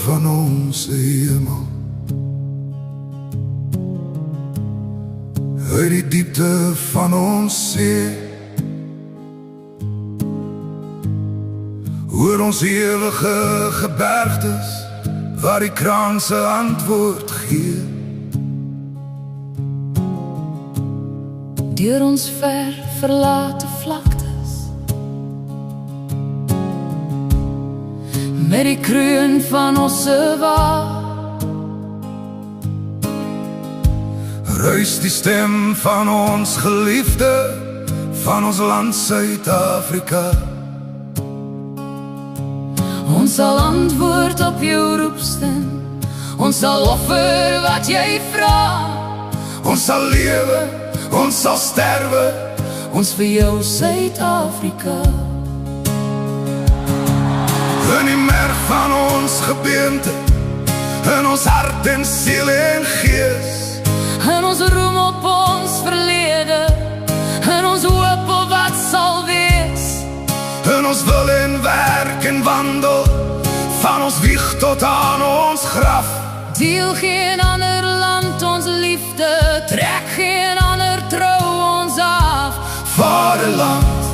van ons hemel. Uit die diepte van ons see, hoor ons ewige gebergtes, waar die kraan se antwoord gee. Deur ons ver verlate vlaktes, met die kroon van ons wa, ruis die stem van ons geliefde, van ons land Suid-Afrika. Ons sal antwoord op jou roepstem, ons sal offer wat jy vra. Ons sal lewe, ons sal sterwe, ons vir jou Suid-Afrika. In die merg van ons gebeente, in ons hart en siel en gees, in ons roem op ons verlede, in ons hoop op wat sal wees, in ons wil en werk en wandel, van ons wieg tot aan ons graf. Deel geen ander land ons liefde, trek geen ander trou ons af. Vaderland,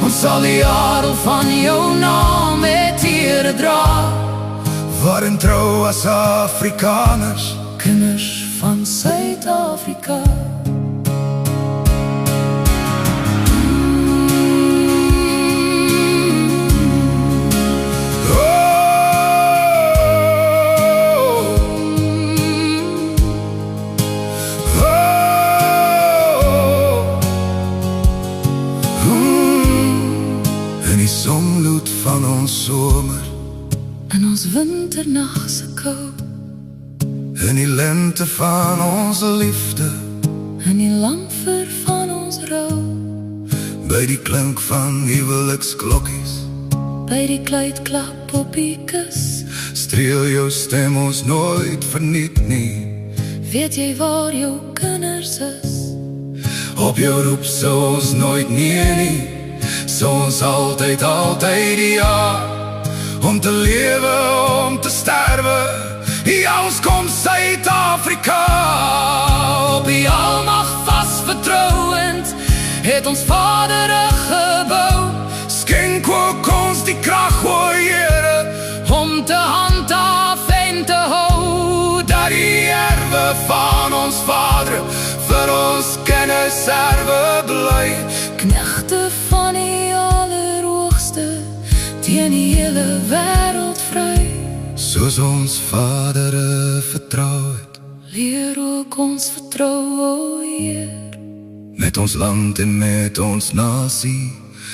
ons sal die adel van jou naam met ere dra, waarin trou as Afrikaners, kinders van Suid-Afrika. Sonloed van ons somer, in ons winternachtse kou, in die lente van ons liefde, in die langver van ons rou, by die klink van huweliksklokkies, by die kluitklap op die kus, streel jou stem ons nooit verniet nie. Weet jy waar jou kinders is? Op jou roep sou ons nooit nee nie, sou ons altyd, altyd ja, om te lewe, om te sterwe, ja, ons kom Suid-Afrika. Op die almag vast vertrouend, het ons Vader gebou, skenk ook ons die krag, o Here, om te handhaaf en te hou, dat die erwe van ons Vader vir ons kennis erwe bly. Knegte van die Allerhoogste, teen die hele wêreld vry. Soos ons Vader vertrou het, leer ook ons vertrou, o Heer. met ons land en met ons nasie,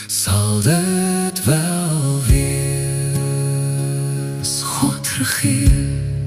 sal dit wel wees. God regeer.